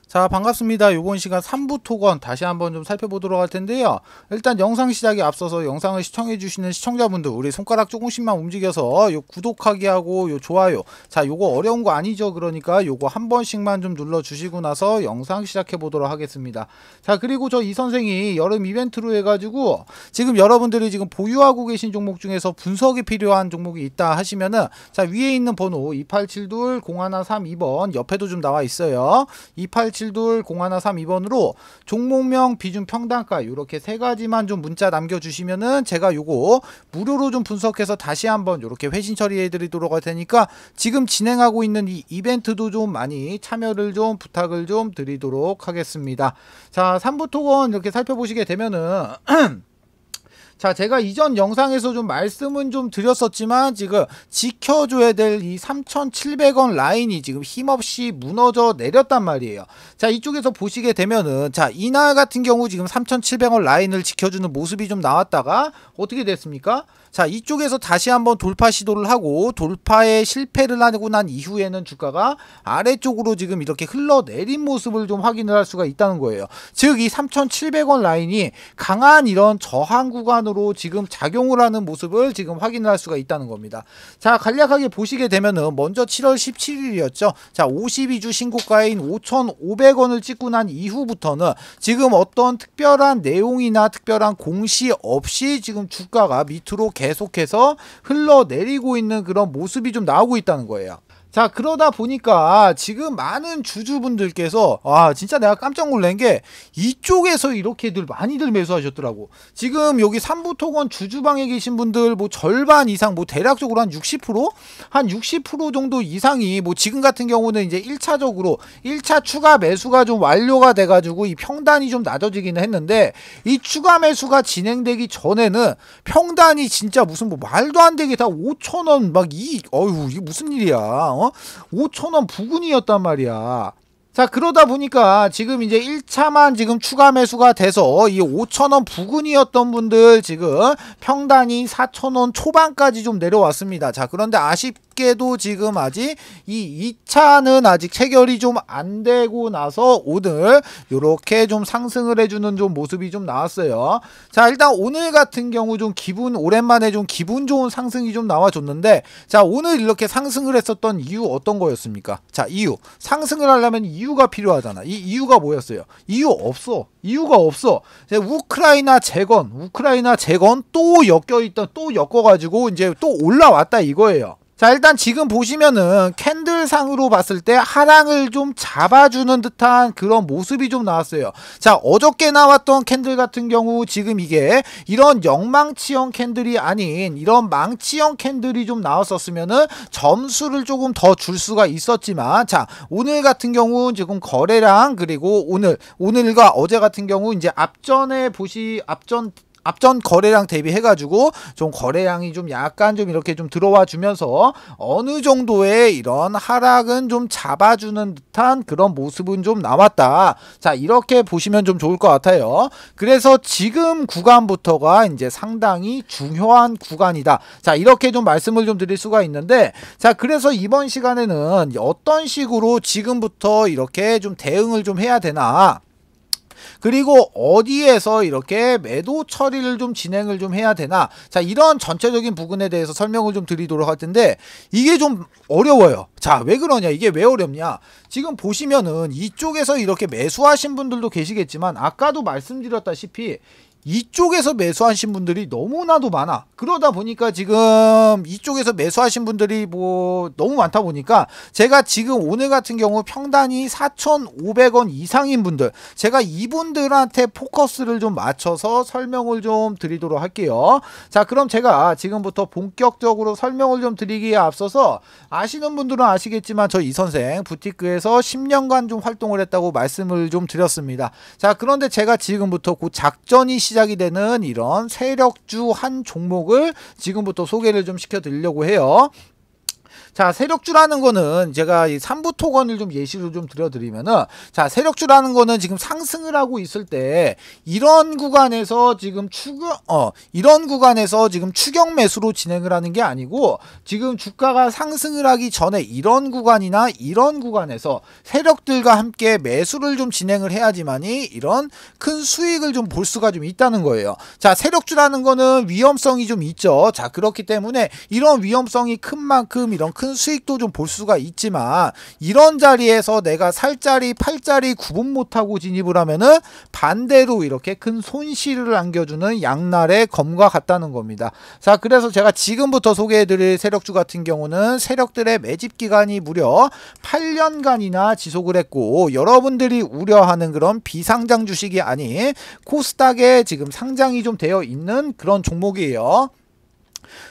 자, 반갑습니다. 요번 시간 3부 토건 다시 한번 좀 살펴보도록 할 텐데요. 일단 영상 시작에 앞서서 영상을 시청해주시는 시청자분들, 우리 손가락 조금씩만 움직여서 요 구독하기 하고 요 좋아요. 자, 요거 어려운 거 아니죠? 그러니까 요거 한 번씩만 좀 눌러주시고 나서 영상 시작해보도록 하겠습니다. 자, 그리고 저 이 선생이 여름 이벤트로 해가지고 지금 여러분들이 지금 보유하고 계신 종목 중에서 분석이 필요한 종목이 있다 하시면은 자, 위에 있는 번호 2872-0132번 옆에도 좀 나와 있어요. 2872-0132번으로 종목명, 비중, 평단가 이렇게 세 가지만 좀 문자 남겨주시면은 제가 요거 무료로 좀 분석해서 다시 한번 이렇게 회신 처리해 드리도록 할 테니까 지금 진행하고 있는 이 이벤트도 좀 많이 참여를 좀 부탁을 좀 드리도록 하겠습니다. 자, 3부 토건 이렇게 살펴보시게 되면은 자, 제가 이전 영상에서 좀 말씀은 좀 드렸었지만 지금 지켜줘야 될 이 3,700원 라인이 지금 힘없이 무너져 내렸단 말이에요. 자, 이쪽에서 보시게 되면은 자, 이날 같은 경우 지금 3,700원 라인을 지켜주는 모습이 좀 나왔다가 어떻게 됐습니까? 자, 이쪽에서 다시 한번 돌파 시도를 하고 돌파에 실패를 하고 난 이후에는 주가가 아래쪽으로 지금 이렇게 흘러내린 모습을 좀 확인을 할 수가 있다는 거예요. 즉 이 3,700원 라인이 강한 이런 저항 구간으로 지금 작용을 하는 모습을 지금 확인을 할 수가 있다는 겁니다. 자, 간략하게 보시게 되면은 먼저 7월 17일이었죠. 자, 52주 신고가인 5,500원을 찍고 난 이후부터는 지금 어떤 특별한 내용이나 특별한 공시 없이 지금 주가가 밑으로 계속해서 흘러내리고 있는 그런 모습이 좀 나오고 있다는 거예요. 자, 그러다 보니까 지금 많은 주주분들께서 진짜 내가 깜짝 놀란 게 이쪽에서 이렇게들 많이들 매수하셨더라고. 지금 여기 3부 토건 주주방에 계신 분들 뭐 절반 이상, 뭐 대략적으로 한 60%? 한 60% 정도 이상이 뭐 지금 같은 경우는 이제 1차적으로 1차 추가 매수가 좀 완료가 돼가지고 이 평단이 좀 낮아지기는 했는데 이 추가 매수가 진행되기 전에는 평단이 진짜 무슨 뭐 말도 안 되게 다 5,000원 막 어휴, 이게 무슨 일이야. 5,000원 부근이었단 말이야. 자, 그러다 보니까 지금 이제 1차만 지금 추가 매수가 돼서 이 5,000원 부근이었던 분들 지금 평단이 4,000원 초반까지 좀 내려왔습니다. 자, 그런데 아쉽게도 지금 아직 이 2차는 아직 체결이 좀 안 되고 나서 오늘 요렇게 좀 상승을 해주는 좀 모습이 좀 나왔어요. 자, 일단 오늘 같은 경우 좀 오랜만에 좀 기분 좋은 상승이 좀 나와줬는데 자, 오늘 이렇게 상승을 했었던 이유 어떤 거였습니까? 자, 상승을 하려면 이유가 필요하잖아. 이 이유가 뭐였어요? 이유가 없어. 우크라이나 재건 또 엮어가지고 이제 또 올라왔다 이거예요. 자, 일단 지금 보시면은 캔들상으로 봤을 때 하락을 좀 잡아주는 듯한 그런 모습이 좀 나왔어요. 자, 어저께 나왔던 캔들 같은 경우 지금 이게 이런 영망치형 캔들이 아닌 이런 망치형 캔들이 좀 나왔었으면은 점수를 조금 더 줄 수가 있었지만 자, 오늘 같은 경우 지금 거래량 그리고 오늘과 어제 같은 경우 이제 앞전 거래량 대비해가지고 좀 거래량이 좀 약간 좀 이렇게 좀 들어와 주면서 어느 정도의 이런 하락은 좀 잡아주는 듯한 그런 모습은 좀 나왔다. 자, 이렇게 보시면 좀 좋을 것 같아요. 그래서 지금 구간부터가 이제 상당히 중요한 구간이다. 자, 이렇게 좀 말씀을 좀 드릴 수가 있는데 자, 그래서 이번 시간에는 어떤 식으로 지금부터 이렇게 좀 대응을 좀 해야 되나, 그리고 어디에서 이렇게 매도 처리를 좀 진행을 좀 해야 되나, 자, 이런 전체적인 부분에 대해서 설명을 좀 드리도록 할 텐데 이게 좀 어려워요. 자, 왜 그러냐, 이게 왜 어렵냐, 지금 보시면은 이쪽에서 이렇게 매수하신 분들도 계시겠지만 아까도 말씀드렸다시피 이쪽에서 매수하신 분들이 너무나도 많아. 그러다 보니까 지금 이쪽에서 매수하신 분들이 뭐 너무 많다 보니까 제가 지금 오늘 같은 경우 평단이 4,500원 이상인 분들, 제가 이분들한테 포커스를 좀 맞춰서 설명을 좀 드리도록 할게요. 자, 그럼 제가 지금부터 본격적으로 설명을 좀 드리기에 앞서서 아시는 분들은 아시겠지만 저 이 선생 부티크에서 10년간 좀 활동을 했다고 말씀을 좀 드렸습니다. 자, 그런데 제가 지금부터 그 작전이 시작이 되는 이런 세력주 한 종목을 지금부터 소개를 좀 시켜 드리려고 해요. 자, 세력주라는 거는 제가 이 3부 토건을 좀 예시로 좀 들어드리면은, 자, 세력주라는 거는 지금 상승을 하고 있을 때 이런 구간에서 지금 추격 매수로 진행을 하는 게 아니고, 지금 주가가 상승을 하기 전에 이런 구간이나 이런 구간에서 세력들과 함께 매수를 좀 진행을 해야지만이 이런 큰 수익을 좀 볼 수가 좀 있다는 거예요. 자, 세력주라는 거는 위험성이 좀 있죠. 자, 그렇기 때문에 이런 위험성이 큰 만큼 이런 큰 수익도 좀 볼 수가 있지만, 이런 자리에서 내가 살 자리 팔 자리 구분 못하고 진입을 하면은 반대로 이렇게 큰 손실을 안겨주는 양날의 검과 같다는 겁니다. 자, 그래서 제가 지금부터 소개해드릴 세력주 같은 경우는 세력들의 매집 기간이 무려 8년간이나 지속을 했고, 여러분들이 우려하는 그런 비상장 주식이 아닌 코스닥에 지금 상장이 좀 되어 있는 그런 종목이에요.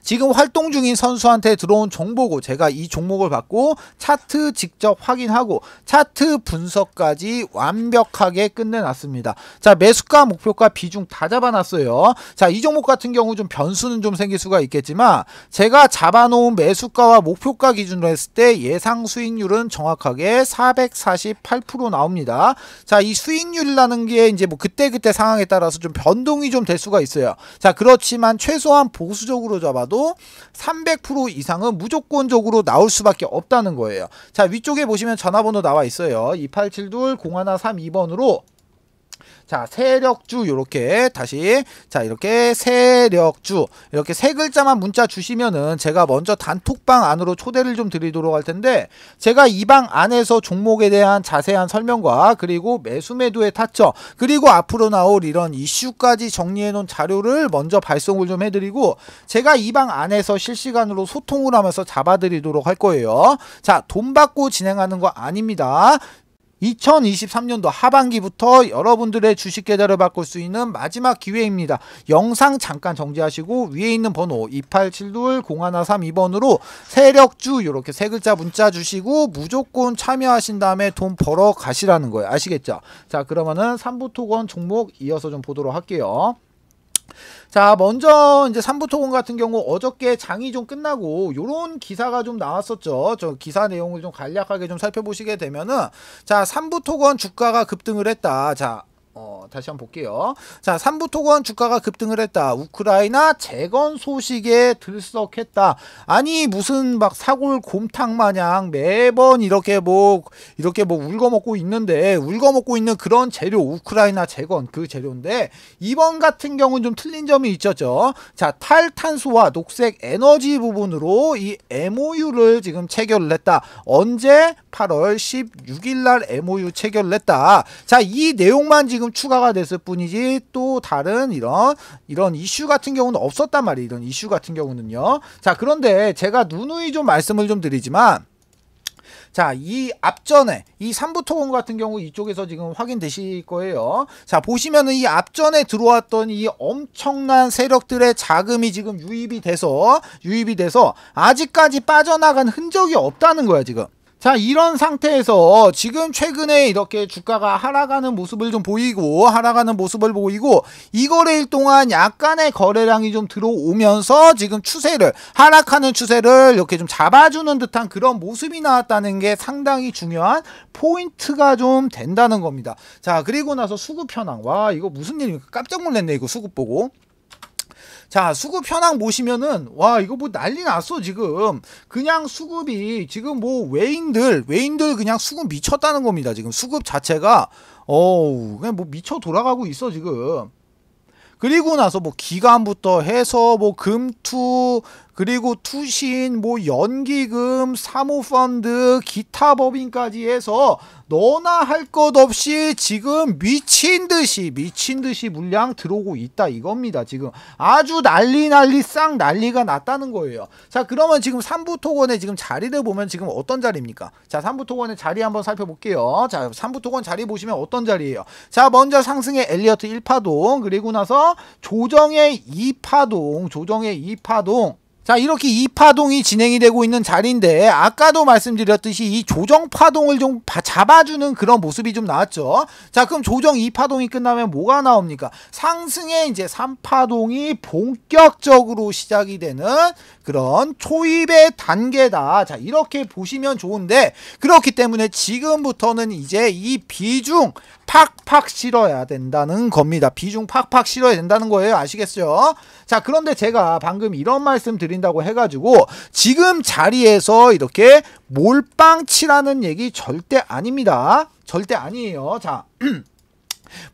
지금 활동 중인 선수한테 들어온 정보고, 제가 이 종목을 받고 차트 직접 확인하고 차트 분석까지 완벽하게 끝내놨습니다. 자, 매수가 목표가 비중 다 잡아놨어요. 자, 이 종목 같은 경우 좀 변수는 좀 생길 수가 있겠지만, 제가 잡아놓은 매수가와 목표가 기준으로 했을 때 예상 수익률은 정확하게 448% 나옵니다. 자, 이 수익률이라는 게 이제 뭐 그때그때 상황에 따라서 좀 변동이 좀 될 수가 있어요. 자, 그렇지만 최소한 보수적으로 잡아도 300% 이상은 무조건적으로 나올 수밖에 없다는 거예요. 자, 위쪽에 보시면 전화번호 나와 있어요. 2872-0132번으로 자, 세력주 요렇게 다시, 자, 이렇게 세력주 이렇게 세 글자만 문자 주시면은 제가 먼저 단톡방 안으로 초대를 좀 드리도록 할 텐데, 제가 이 방 안에서 종목에 대한 자세한 설명과 그리고 매수 매도의 타점 그리고 앞으로 나올 이런 이슈까지 정리해 놓은 자료를 먼저 발송을 좀 해드리고, 제가 이 방 안에서 실시간으로 소통을 하면서 잡아드리도록 할 거예요. 자, 돈 받고 진행하는 거 아닙니다. 2023년도 하반기부터 여러분들의 주식 계좌를 바꿀 수 있는 마지막 기회입니다. 영상 잠깐 정지하시고 위에 있는 번호 2872-0132번으로 세력주 이렇게 세 글자 문자 주시고 무조건 참여하신 다음에 돈 벌어 가시라는 거예요. 아시겠죠? 자, 그러면은 3부 토건 종목 이어서 좀 보도록 할게요. 자, 먼저 이제 3부 토건 같은 경우 어저께 장이 좀 끝나고 요런 기사가 좀 나왔었죠. 저 기사 내용을 좀 간략하게 좀 살펴보시게 되면은, 자, 3부 토건 주가가 급등을 했다. 자, 다시 한번 볼게요. 자, 3부 토건 주가가 급등을 했다. 우크라이나 재건 소식에 들썩했다. 아니, 무슨 막 사골 곰탕 마냥 매번 이렇게 뭐 울거먹고 있는데, 울거먹고 있는 그런 재료, 우크라이나 재건 그 재료인데, 이번 같은 경우는 좀 틀린 점이 있었죠. 자, 탈탄소와 녹색 에너지 부분으로 이 MOU를 지금 체결을 했다. 언제? 8월 16일 날 MOU 체결을 했다. 자, 이 내용만 지금 추가가 됐을 뿐이지 또 다른 이런 이슈 같은 경우는 없었단 말이에요. 이런 이슈 같은 경우는요. 자, 그런데 제가 누누이 좀 말씀을 좀 드리지만, 자, 이 앞전에 이 3부 토건 같은 경우 이쪽에서 지금 확인되실 거예요. 자, 보시면은 이 앞전에 들어왔던 이 엄청난 세력들의 자금이 지금 유입이 돼서 아직까지 빠져나간 흔적이 없다는 거야, 지금. 자, 이런 상태에서 지금 최근에 이렇게 주가가 하락하는 모습을 보이고 이 거래일 동안 약간의 거래량이 좀 들어오면서 지금 하락하는 추세를 이렇게 좀 잡아주는 듯한 그런 모습이 나왔다는 게 상당히 중요한 포인트가 좀 된다는 겁니다. 자, 그리고 나서 수급 현황. 와, 이거 무슨 일입니까? 깜짝 놀랐네, 이거 수급 보고. 자, 수급 현황 보시면은, 와, 이거 뭐 난리 났어, 지금. 그냥 수급이, 지금 뭐 외인들 그냥 수급 미쳤다는 겁니다, 지금. 수급 자체가, 그냥 뭐 미쳐 돌아가고 있어, 지금. 그리고 나서 뭐 기관부터 해서 뭐 금투, 그리고 투신, 뭐 연기금, 사모펀드, 기타 법인까지 해서 너나 할 것 없이 지금 미친 듯이 물량 들어오고 있다 이겁니다. 지금 아주 쌍 난리가 났다는 거예요. 자, 그러면 지금 3부 토건의 지금 자리를 보면 지금 어떤 자리입니까? 자, 3부 토건의 자리 한번 살펴볼게요. 자, 3부 토건 자리 보시면 어떤 자리예요? 자, 먼저 상승의 엘리어트 1파동, 그리고 나서 조정의 2파동, 자, 이렇게 이 파동이 진행이 되고 있는 자리인데 아까도 말씀드렸듯이 이 조정 파동을 좀 잡아주는 그런 모습이 좀 나왔죠. 자, 그럼 조정 2파동이 끝나면 뭐가 나옵니까? 상승의 이제 3파동이 본격적으로 시작이 되는 그런 초입의 단계다. 자, 이렇게 보시면 좋은데, 그렇기 때문에 지금부터는 이제 이 비중 팍팍 실어야 된다는 겁니다. 비중 팍팍 실어야 된다는 거예요. 아시겠죠? 자, 그런데 제가 방금 이런 말씀 드린다고 해가지고 지금 자리에서 이렇게 몰빵 치라는 얘기 절대 아닙니다. 절대 아니에요. 자,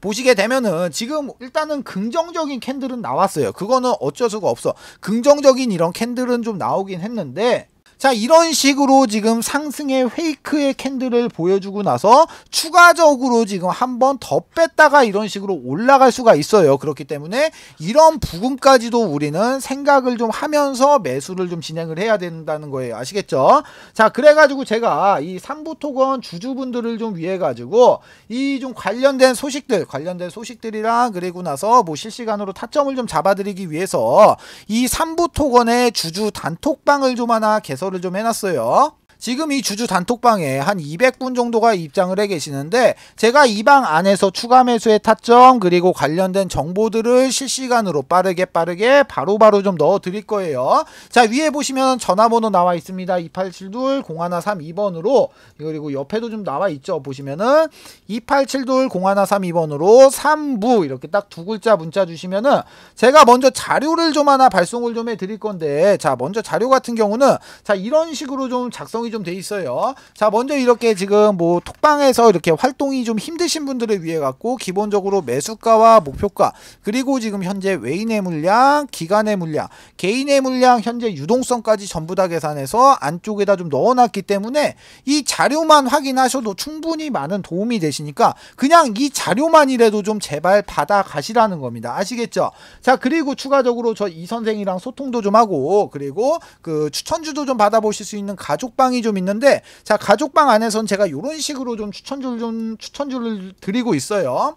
보시게 되면은 지금 일단은 긍정적인 캔들은 나왔어요. 그거는 어쩔 수가 없어. 긍정적인 이런 캔들은 좀 나오긴 했는데, 자, 이런 식으로 지금 상승의 페이크의 캔들을 보여주고 나서 추가적으로 지금 한 번 더 뺐다가 이런 식으로 올라갈 수가 있어요. 그렇기 때문에 이런 부분까지도 우리는 생각을 좀 하면서 매수를 좀 진행을 해야 된다는 거예요. 아시겠죠? 자, 그래가지고 제가 이 삼부토건 주주분들을 좀 위해 가지고 이 좀 관련된 소식들이랑 그리고 나서 뭐 실시간으로 타점을 좀 잡아드리기 위해서 이 삼부토건의 주주 단톡방을 좀 하나 개설을 좀 해놨어요. 지금 이 주주 단톡방에 한 200분 정도가 입장을 해 계시는데, 제가 이 방 안에서 추가 매수의 타점 그리고 관련된 정보들을 실시간으로 빠르게 바로바로 좀 넣어 드릴 거예요. 자, 위에 보시면 전화번호 나와 있습니다. 2872-0132번으로, 그리고 옆에도 좀 나와 있죠. 보시면은 2872-0132번으로 3부 이렇게 딱 두 글자 문자 주시면은 제가 먼저 자료를 좀 하나 발송을 좀 해 드릴 건데, 자, 먼저 자료 같은 경우는 자, 이런 식으로 좀 작성이 좀 돼 있어요. 자, 먼저 이렇게 지금 뭐 톡방에서 이렇게 활동이 좀 힘드신 분들을 위해 갖고 기본적으로 매수가와 목표가, 그리고 지금 현재 외인의 물량, 기간의 물량, 개인의 물량, 현재 유동성까지 전부 다 계산해서 안쪽에다 좀 넣어놨기 때문에 이 자료만 확인하셔도 충분히 많은 도움이 되시니까 그냥 이 자료만이라도 좀 제발 받아 가시라는 겁니다. 아시겠죠? 자, 그리고 추가적으로 저 이 선생이랑 소통도 좀 하고, 그리고 그 추천주도 좀 받아보실 수 있는 가족방이 좀 있는데, 자, 가족방 안에선 제가 이런 식으로 좀 추천주를 드리고 있어요.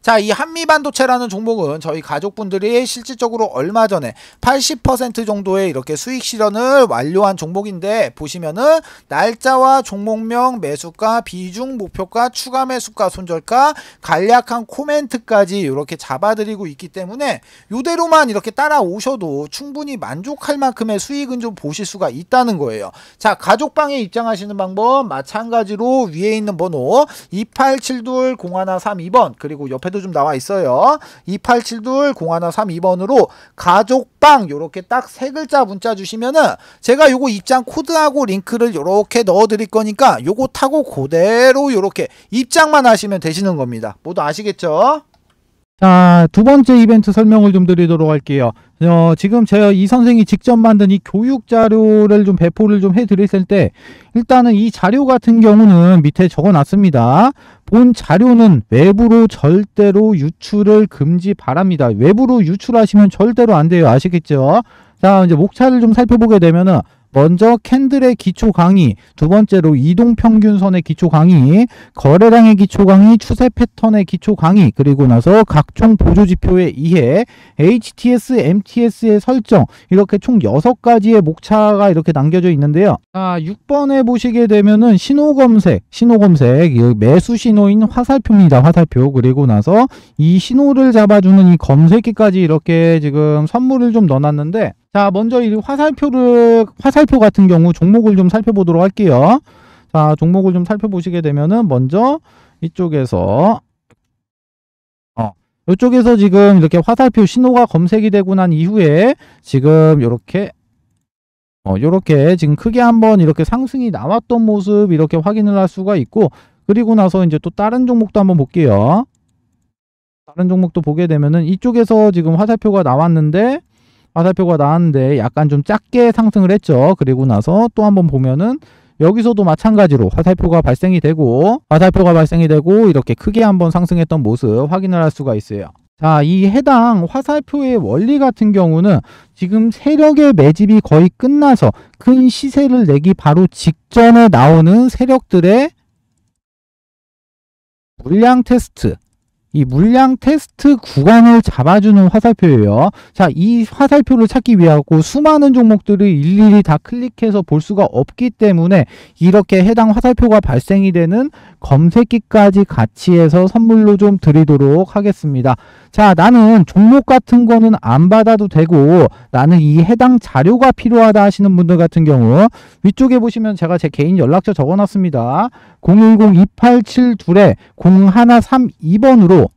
자, 이 한미반도체라는 종목은 저희 가족분들이 실질적으로 얼마 전에 80% 정도의 이렇게 수익 실현을 완료한 종목인데, 보시면은 날짜와 종목명, 매수가, 비중, 목표가, 추가 매수가, 손절가, 간략한 코멘트까지 이렇게 잡아드리고 있기 때문에 이대로만 이렇게 따라오셔도 충분히 만족할 만큼의 수익은 좀 보실 수가 있다는 거예요. 자, 가족방에 입장하시는 방법 마찬가지로 위에 있는 번호 2872-0132번, 그리고 옆에도 좀 나와 있어요. 2872-0132번으로 가족방 요렇게 딱 세 글자 문자 주시면은 제가 요거 입장 코드하고 링크를 요렇게 넣어 드릴 거니까 요거 타고 그대로 요렇게 입장만 하시면 되시는 겁니다. 모두 아시겠죠? 자, 두 번째 이벤트 설명을 좀 드리도록 할게요. 지금 제가 이 선생이 직접 만든 이 교육 자료를 좀 배포를 좀 해드렸을 때, 일단은 이 자료 같은 경우는 밑에 적어 놨습니다. 본 자료는 외부로 절대로 유출을 금지 바랍니다. 외부로 유출하시면 절대로 안 돼요. 아시겠죠? 자, 이제 목차를 좀 살펴보게 되면은, 먼저 캔들의 기초 강의, 두 번째로 이동평균선의 기초 강의, 거래량의 기초 강의, 추세 패턴의 기초 강의, 그리고 나서 각종 보조지표의 이해, HTS, MTS의 설정, 이렇게 총 6가지의 목차가 이렇게 남겨져 있는데요. 자, 6번에 보시게 되면은 신호검색, 매수 신호인 화살표입니다. 화살표. 그리고 나서 이 신호를 잡아주는 이 검색기까지 이렇게 지금 선물을 좀 넣어놨는데, 자, 먼저 이 화살표 같은 경우 종목을 좀 살펴보도록 할게요. 자, 종목을 좀 살펴보시게 되면은 먼저 이쪽에서 이쪽에서 지금 이렇게 화살표 신호가 검색이 되고 난 이후에 지금 요렇게 지금 크게 한번 이렇게 상승이 나왔던 모습 이렇게 확인을 할 수가 있고, 그리고 나서 이제 또 다른 종목도 한번 볼게요. 다른 종목도 보게 되면은 이쪽에서 지금 화살표가 나왔는데 약간 좀 작게 상승을 했죠. 그리고 나서 또 한번 보면은 여기서도 마찬가지로 화살표가 발생이 되고 이렇게 크게 한번 상승했던 모습 확인을 할 수가 있어요. 자, 이 해당 화살표의 원리 같은 경우는 지금 세력의 매집이 거의 끝나서 큰 시세를 내기 바로 직전에 나오는 세력들의 물량 테스트, 이 물량 테스트 구간을 잡아주는 화살표예요. 자, 이 화살표를 찾기 위하고 수많은 종목들을 일일이 다 클릭해서 볼 수가 없기 때문에 이렇게 해당 화살표가 발생이 되는 검색기까지 같이 해서 선물로 좀 드리도록 하겠습니다. 자, 나는 종목 같은 거는 안 받아도 되고 나는 이 해당 자료가 필요하다 하시는 분들 같은 경우 위쪽에 보시면 제가 제 개인 연락처 적어놨습니다. 010-2872-0132번으로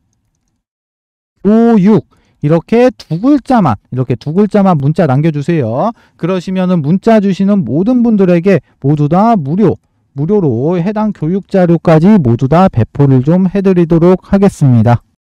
교육 이렇게 두 글자만 문자 남겨주세요. 그러시면은 문자 주시는 모든 분들에게 모두 다 무료로 해당 교육 자료까지 모두 다 배포를 좀 해드리도록 하겠습니다.